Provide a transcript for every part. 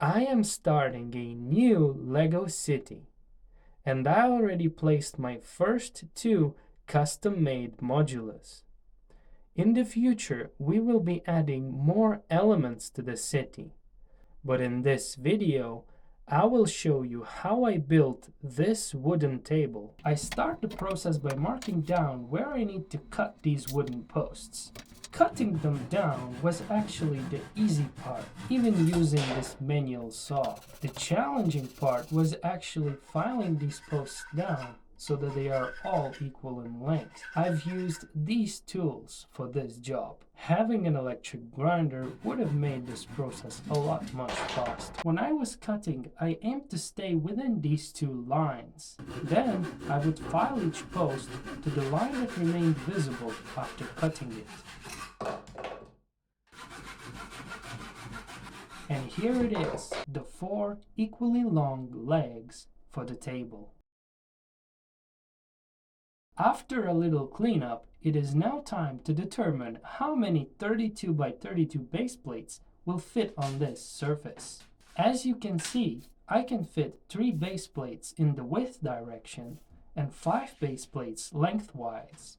I am starting a new Lego city, and I already placed my first two custom-made modulars. In the future, we will be adding more elements to the city, but in this video, I will show you how I built this wooden table. I start the process by marking down where I need to cut these wooden posts. Cutting them down was actually the easy part, even using this manual saw. The challenging part was actually filing these posts down so that they are all equal in length. I've used these tools for this job. Having an electric grinder would have made this process a lot much faster. When I was cutting, I aimed to stay within these two lines. Then I would file each post to the line that remained visible after cutting it. And here it is, the 4 equally long legs for the table. After a little cleanup, it is now time to determine how many 32 by 32 base plates will fit on this surface. As you can see, I can fit 3 base plates in the width direction and 5 base plates lengthwise.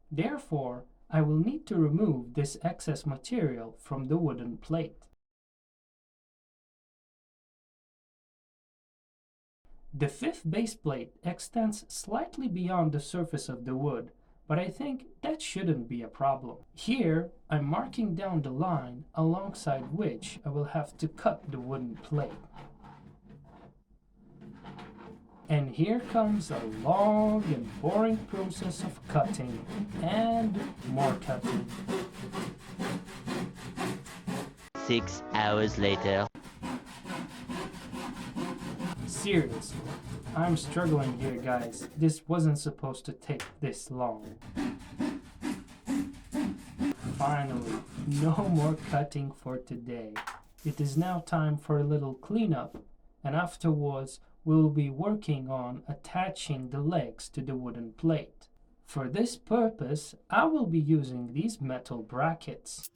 Therefore, I will need to remove this excess material from the wooden plate. The 5th base plate extends slightly beyond the surface of the wood, but I think that shouldn't be a problem. Here, I'm marking down the line alongside which I will have to cut the wooden plate. And here comes a long and boring process of cutting and more cutting. 6 hours later. Seriously, I'm struggling here, guys. This wasn't supposed to take this long. Finally, no more cutting for today. It is now time for a little cleanup, and afterwards we'll be working on attaching the legs to the wooden plate. For this purpose, I will be using these metal brackets.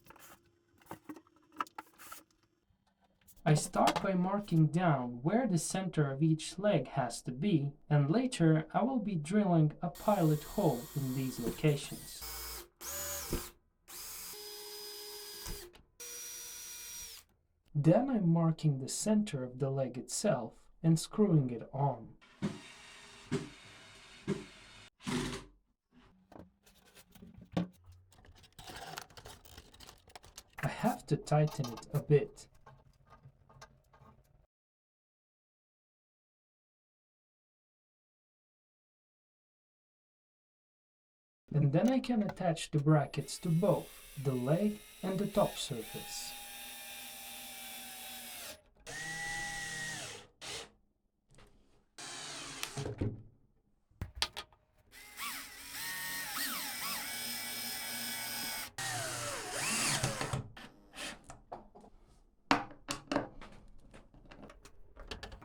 I start by marking down where the center of each leg has to be, and later I will be drilling a pilot hole in these locations. Then I'm marking the center of the leg itself and screwing it on. I have to tighten it a bit. And then I can attach the brackets to both the leg and the top surface.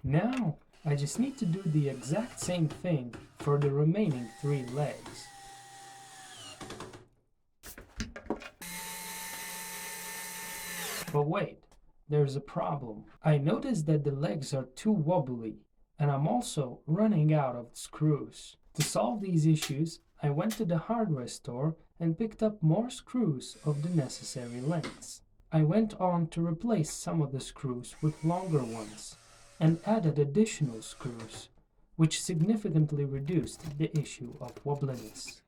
Now, I just need to do the exact same thing for the remaining 3 legs. But wait, there's a problem. I noticed that the legs are too wobbly, and I'm also running out of screws. To solve these issues, I went to the hardware store and picked up more screws of the necessary lengths. I went on to replace some of the screws with longer ones, and added additional screws, which significantly reduced the issue of wobbliness.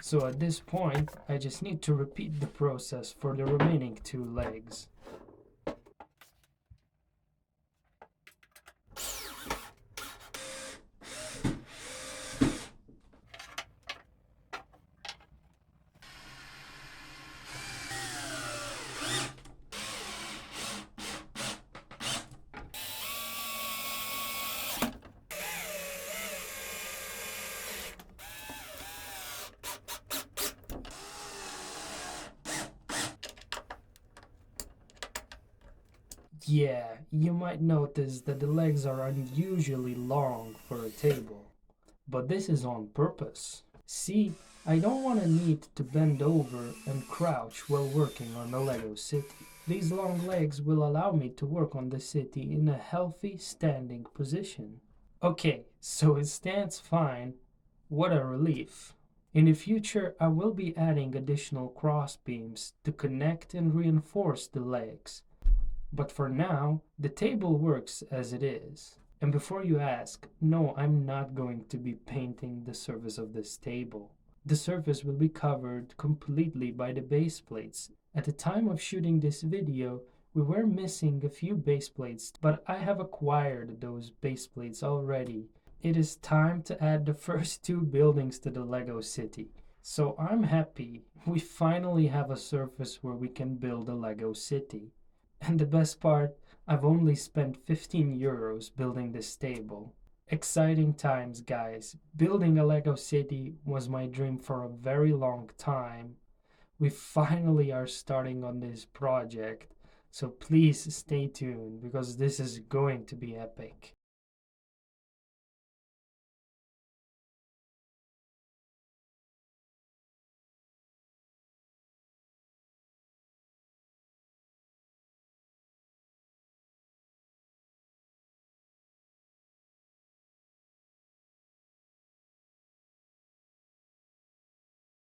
So at this point, I just need to repeat the process for the remaining 2 legs. Yeah, you might notice that the legs are unusually long for a table, but this is on purpose. See, I don't want to need to bend over and crouch while working on the Lego city. These long legs will allow me to work on the city in a healthy standing position. Okay, so it stands fine. What a relief. In the future, I will be adding additional cross beams to connect and reinforce the legs. But for now, the table works as it is. And before you ask, no, I'm not going to be painting the surface of this table. The surface will be covered completely by the base plates. At the time of shooting this video, we were missing a few base plates, but I have acquired those base plates already. It is time to add the first two buildings to the Lego city. So I'm happy we finally have a surface where we can build a Lego city. And the best part, I've only spent 15 euros building this table. Exciting times, guys. Building a Lego city was my dream for a very long time. We finally are starting on this project, so please stay tuned because this is going to be epic.